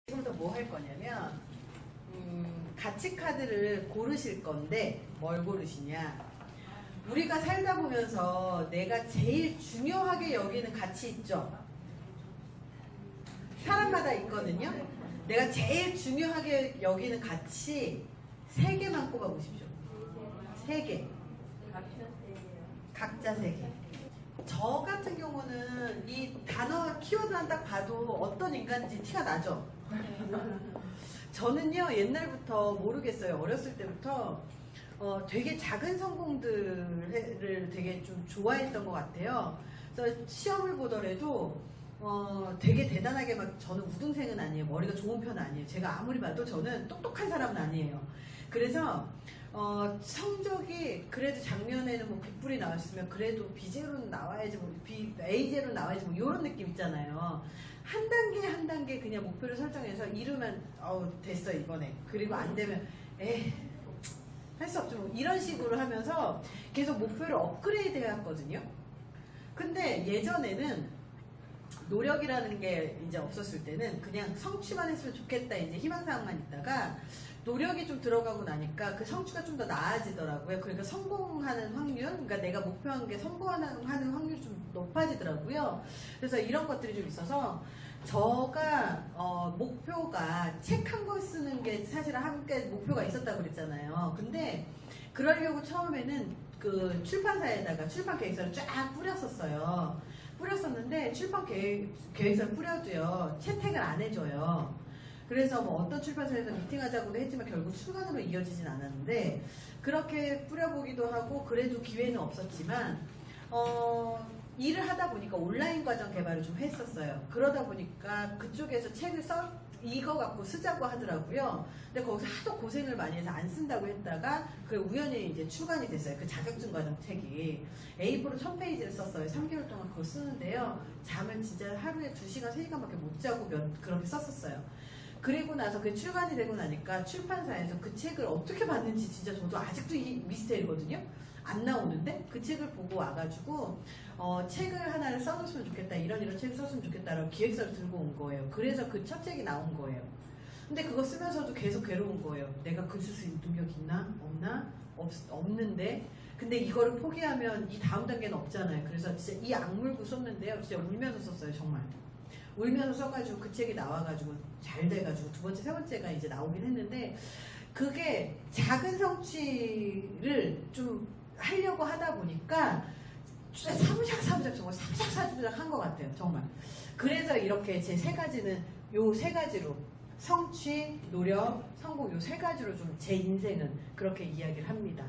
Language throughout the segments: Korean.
지금부터 뭐 할 거냐면 가치 카드를 고르실 건데 뭘 고르시냐, 우리가 살다 보면서 내가 제일 중요하게 여기는 가치 있죠. 사람마다 있거든요. 내가 제일 중요하게 여기는 가치 3개만 꼽아 보십시오. 3개. 각자 3개. 저 같은 경우는 이 단어 키워드만 딱 봐도 어떤 인간인지 티가 나죠. 저는요, 옛날부터 모르겠어요. 어렸을 때부터 되게 작은 성공들을 되게 좀 좋아했던 것 같아요. 그래서 시험을 보더라도 되게 대단하게 막, 저는 우등생은 아니에요. 머리가 좋은 편은 아니에요. 제가 아무리 봐도 저는 똑똑한 사람은 아니에요. 그래서 성적이 그래도 작년에는 뭐 100불이 나왔으면 그래도 B제로는 나와야지, 뭐 A제로는 나와야지, 뭐 이런 느낌 있잖아요. 한 단계 한 단계 그냥 목표를 설정해서 이루면 됐어 이번에, 그리고 안 되면 할 수 없죠, 뭐 이런 식으로 하면서 계속 목표를 업그레이드 해왔거든요. 근데 예전에는 노력이라는 게 이제 없었을 때는 그냥 성취만 했으면 좋겠다, 이제 희망사항만 있다가 노력이 좀 들어가고 나니까 그 성취가 좀 더 나아지더라고요. 그러니까 성공하는 확률, 그러니까 내가 목표한 게 성공하는 확률이 좀 높아지더라고요. 그래서 이런 것들이 좀 있어서 저가 목표가 책 한 권 쓰는 게 사실 함께 목표가 있었다고 그랬잖아요. 근데 그러려고 처음에는 그 출판사에다가 출판 계획서를 쫙 뿌렸었어요. 뿌렸었는데 출판 계획서를 뿌려도요, 채택을 안 해줘요. 그래서 뭐 어떤 출판사에서 미팅하자고도 했지만 결국 출간으로 이어지진 않았는데, 그렇게 뿌려보기도 하고 그래도 기회는 없었지만 일을 하다 보니까 온라인 과정 개발을 좀 했었어요. 그러다 보니까 그쪽에서 책을 이거 갖고 쓰자고 하더라고요. 근데 거기서 하도 고생을 많이 해서 안 쓴다고 했다가 그 우연히 이제 출간이 됐어요. 그 자격증 과정 책이 A4로 1000페이지를 썼어요. 3개월 동안 그거 쓰는데요, 잠을 진짜 하루에 2시간, 3시간밖에 못 자고 그렇게 썼었어요. 그리고 나서 그 출간이 되고 나니까 출판사에서 그 책을 어떻게 봤는지 진짜 저도 아직도 미스테리거든요. 안 나오는데 그 책을 보고 와가지고 책을 하나를 써줬으면 좋겠다, 이런 책을 썼으면 좋겠다라고 기획서를 들고 온 거예요. 그래서 그 첫 책이 나온 거예요. 근데 그거 쓰면서도 계속 괴로운 거예요. 내가 글 쓸 수 있는 능력 있나? 없나? 없는데. 근데 이거를 포기하면 이 다음 단계는 없잖아요. 그래서 진짜 이 악물고 썼는데요, 진짜 울면서 썼어요. 정말 울면서 써가지고 그 책이 나와가지고 잘 돼가지고 두 번째, 세 번째가 이제 나오긴 했는데, 그게 작은 성취를 좀 하려고 하다 보니까 사부작 정말 사부작 한 것 같아요. 정말. 그래서 이렇게 제 3가지는 요 3가지로, 성취, 노력, 성공, 요 3가지로 좀 제 인생은 그렇게 이야기를 합니다.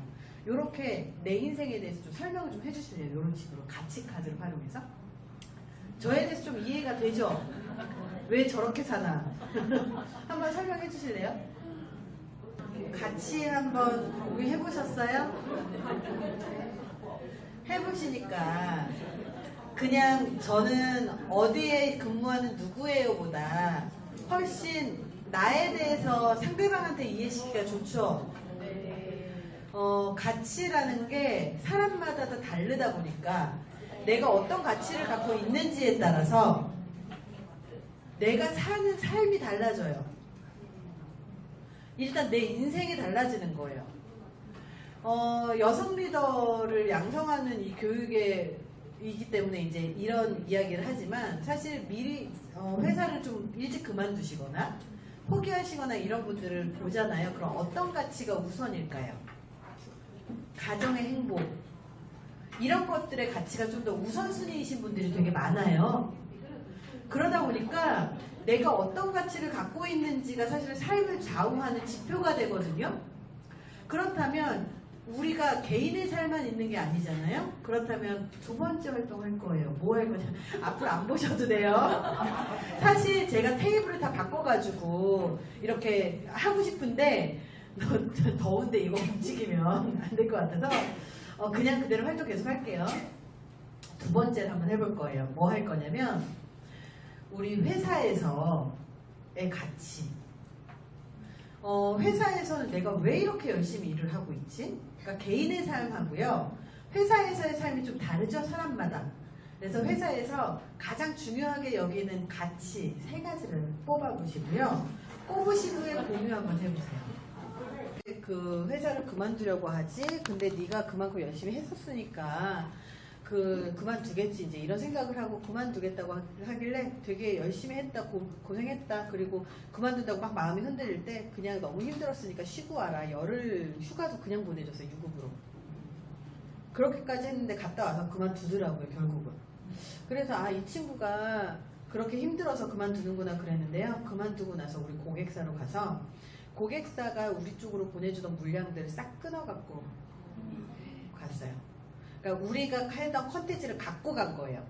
요렇게 내 인생에 대해서 좀 설명을 좀 해주실래요? 요런 식으로 가치 카드를 활용해서. 저에 대해서 좀 이해가 되죠? 왜 저렇게 사나? 한번 설명해 주실래요? 같이 한번 해보셨어요? 해보시니까 그냥 저는 어디에 근무하는 누구예요 보다 훨씬 나에 대해서 상대방한테 이해시키기가 좋죠. 가치라는 게 사람마다 다 다르다 보니까 내가 어떤 가치를 갖고 있는지에 따라서 내가 사는 삶이 달라져요. 일단 내 인생이 달라지는 거예요. 여성 리더를 양성하는 이 교육이기 때문에 이제 이런 이야기를 하지만, 사실 미리 회사를 좀 일찍 그만두시거나 포기하시거나 이런 분들을 보잖아요. 그럼 어떤 가치가 우선일까요? 가정의 행복, 이런 것들의 가치가 좀 더 우선순위이신 분들이 되게 많아요. 그러다 보니까 내가 어떤 가치를 갖고 있는지가 사실 삶을 좌우하는 지표가 되거든요. 그렇다면 우리가 개인의 삶만 있는 게 아니잖아요. 그렇다면 두 번째 활동할 거예요. 뭐 할 거냐? 앞으로 안 보셔도 돼요. 사실 제가 테이블을 다 바꿔가지고 이렇게 하고 싶은데 더운데 이거 움직이면 안 될 것 같아서 그냥 그대로 활동 계속 할게요. 두 번째를 한번 해볼 거예요. 뭐 할 거냐면, 우리 회사에서의 가치. 회사에서는 내가 왜 이렇게 열심히 일을 하고 있지? 그러니까 개인의 삶하고요, 회사에서의 삶이 좀 다르죠, 사람마다. 그래서 회사에서 가장 중요하게 여기는 가치 3가지를 뽑아보시고요. 뽑으신 후에 공유 한번 해보세요. 그 회사를 그만두려고 하지, 근데 네가 그만큼 열심히 했었으니까 그만두겠지, 이제 이런 생각을 하고 그만두겠다고 하길래 되게 열심히 했다, 고생했다, 그리고 그만둔다고 막 마음이 흔들릴 때 그냥 너무 힘들었으니까 쉬고 와라, 열흘 휴가도 그냥 보내줬어요. 유급으로. 그렇게까지 했는데 갔다 와서 그만두더라고요, 결국은. 그래서 이 친구가 그렇게 힘들어서 그만두는구나 그랬는데요. 그만두고 나서 우리 고객사로 가서 고객사가 우리 쪽으로 보내주던 물량들을 싹 끊어갖고 갔어요. 그러니까 우리가 하던 컨텐츠를 갖고 간 거예요.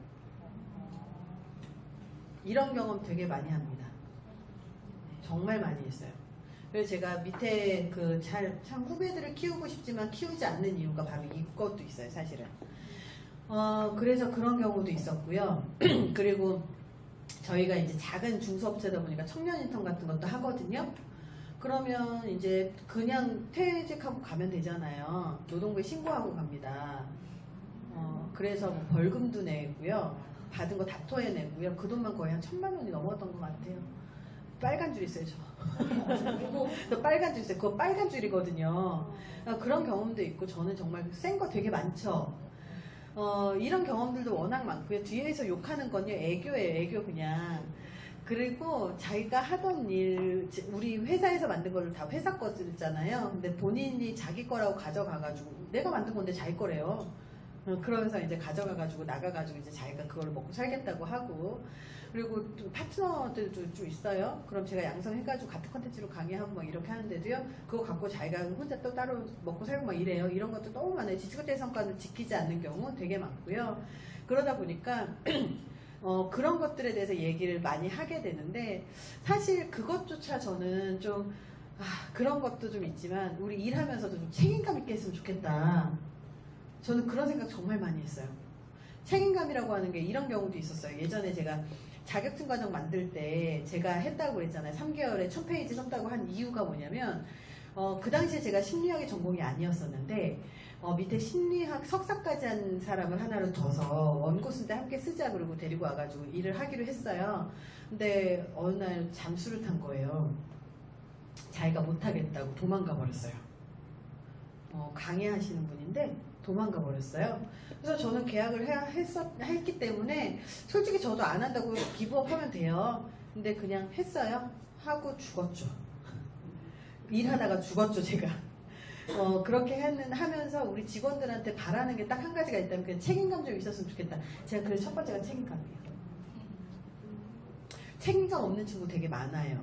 이런 경험 되게 많이 합니다. 정말 많이 했어요. 그래서 제가 밑에 참 후배들을 키우고 싶지만 키우지 않는 이유가 바로 이것도 있어요, 사실은. 그래서 그런 경우도 있었고요. 그리고 저희가 이제 작은 중소업체다 보니까 청년 인턴 같은 것도 하거든요. 그러면 이제 그냥 퇴직하고 가면 되잖아요. 노동부에 신고하고 갑니다. 그래서 뭐 벌금도 내고요. 받은 거 다 토해내고요. 그 돈만 거의 한 1,000만 원이 넘었던 것 같아요. 빨간 줄 있어요, 저 빨간 줄 있어요. 그거 빨간 줄이거든요. 그런 경험도 있고, 저는 정말 센 거 되게 많죠. 이런 경험들도 워낙 많고요. 뒤에서 욕하는 건요, 애교예요, 애교 그냥. 그리고 자기가 하던 일, 우리 회사에서 만든 거를 다 회사 거잖아요. 근데 본인이 자기 거라고 가져가가지고, 내가 만든 건데 자기 거래요. 그러면서 이제 가져가가지고 나가가지고 이제 자기가 그걸 먹고 살겠다고 하고, 그리고 또 파트너들도 좀 있어요. 그럼 제가 양성해가지고 같은 컨텐츠로 강의하고 막 이렇게 하는데도요, 그거 갖고 자기가 혼자 또 따로 먹고 살고 막 이래요. 이런 것도 너무 많아요. 지치고대 성과는 지키지 않는 경우 되게 많고요. 그러다 보니까 그런 것들에 대해서 얘기를 많이 하게 되는데, 사실 그것조차 저는 좀 그런 것도 좀 있지만 우리 일하면서도 좀 책임감 있게 했으면 좋겠다. 저는 그런 생각 정말 많이 했어요. 책임감이라고 하는 게 이런 경우도 있었어요. 예전에 제가 자격증 과정 만들 때 제가 했다고 그랬잖아요. 3개월에 1000페이지 썼다고 한 이유가 뭐냐면, 그 당시에 제가 심리학의 전공이 아니었었는데, 밑에 심리학 석사까지 한 사람을 하나로 둬서 원고 쓸 때 함께 쓰자 그러고 데리고 와가지고 일을 하기로 했어요. 근데 어느 날 잠수를 탄 거예요. 자기가 못하겠다고 도망가 버렸어요. 강의하시는 분인데 도망가 버렸어요. 그래서 저는 계약을 했기 때문에 솔직히 저도 안 한다고 기부업 하면 돼요. 근데 그냥 했어요. 하고 죽었죠. 일하다가 죽었죠, 제가. 그렇게 하면서 우리 직원들한테 바라는 게 딱 한 가지가 있다면 그냥 책임감 좀 있었으면 좋겠다. 제가 그래서 첫 번째가 책임감이에요. 책임감 없는 친구 되게 많아요.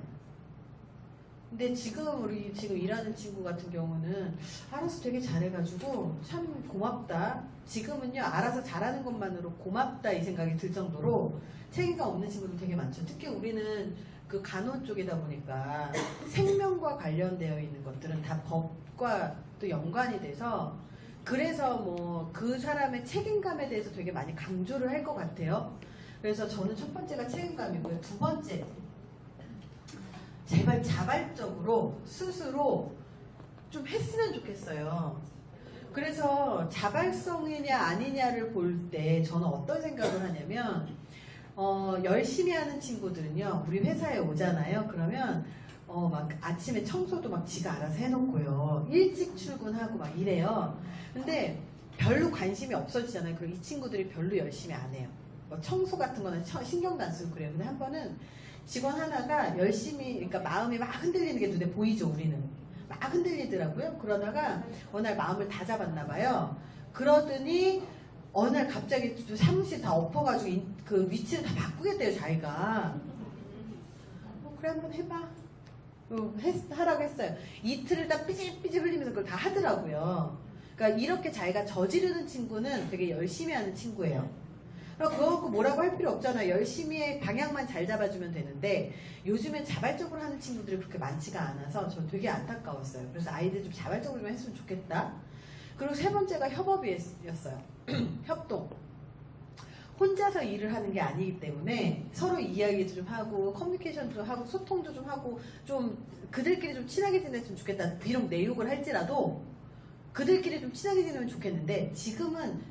근데 우리 지금 일하는 친구 같은 경우는 알아서 되게 잘해가지고 참 고맙다. 지금은요, 알아서 잘하는 것만으로 고맙다 이 생각이 들 정도로 책임감 없는 친구들 되게 많죠. 특히 우리는 그 간호 쪽이다 보니까 생명과 관련되어 있는 것들은 다 법과 또 연관이 돼서, 그래서 뭐 그 사람의 책임감에 대해서 되게 많이 강조를 할 것 같아요. 그래서 저는 첫 번째가 책임감이고요. 두 번째, 제발 자발적으로 스스로 좀 했으면 좋겠어요. 그래서 자발성이냐 아니냐를 볼 때 저는 어떤 생각을 하냐면, 열심히 하는 친구들은요, 우리 회사에 오잖아요. 그러면 막 아침에 청소도 막 지가 알아서 해놓고요, 일찍 출근하고 막 이래요. 근데 별로 관심이 없어지잖아요. 그리고 이 친구들이 별로 열심히 안 해요. 뭐 청소 같은 거는 신경도 안 쓰고 그래요. 근데 한 번은 직원 하나가 열심히, 그러니까 마음이 막 흔들리는 게 눈에 보이죠, 우리는. 막 흔들리더라고요. 그러다가 어느 날 마음을 다 잡았나 봐요. 그러더니 어느 날 갑자기 사무실 다 엎어가지고 그 위치를 다 바꾸겠대요, 자기가. 그래, 한번 해봐. 하라고 했어요. 이틀을 다 삐질삐질 흘리면서 그걸 다 하더라고요. 그러니까 이렇게 자기가 저지르는 친구는 되게 열심히 하는 친구예요. 그거 갖고 뭐라고 할 필요 없잖아요. 열심히 방향만 잘 잡아주면 되는데, 요즘엔 자발적으로 하는 친구들이 그렇게 많지가 않아서 저 되게 안타까웠어요. 그래서 아이들 좀 자발적으로 좀 했으면 좋겠다. 그리고 세 번째가 협업이었어요. 협동. 혼자서 일을 하는 게 아니기 때문에 서로 이야기도 좀 하고 커뮤니케이션도 하고 소통도 좀 하고, 좀 그들끼리 좀 친하게 지냈으면 좋겠다. 비록 내욕을 할지라도 그들끼리 좀 친하게 지내면 좋겠는데, 지금은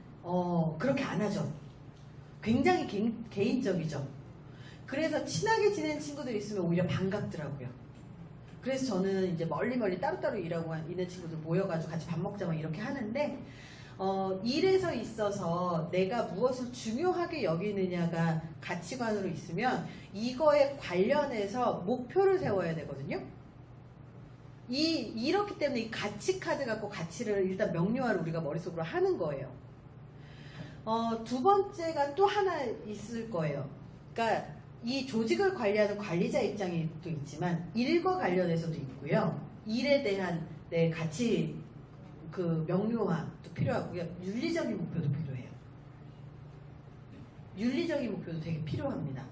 그렇게 안 하죠. 굉장히 개인적이죠. 그래서 친하게 지내는 친구들이 있으면 오히려 반갑더라고요. 그래서 저는 이제 멀리 따로따로 일하고 있는 친구들 모여가지고 같이 밥 먹자 막 이렇게 하는데, 일에서 있어서 내가 무엇을 중요하게 여기느냐가 가치관으로 있으면 이거에 관련해서 목표를 세워야 되거든요. 이렇기 때문에 이 가치 카드 갖고 가치를 일단 명료화를 우리가 머릿속으로 하는 거예요. 두 번째가 또 하나 있을 거예요. 그러니까 이 조직을 관리하는 관리자 입장이 또 있지만 일과 관련해서도 있고요. 일에 대한 내 가치 그 명료화도 필요하고요. 윤리적인 목표도 필요해요. 윤리적인 목표도 되게 필요합니다.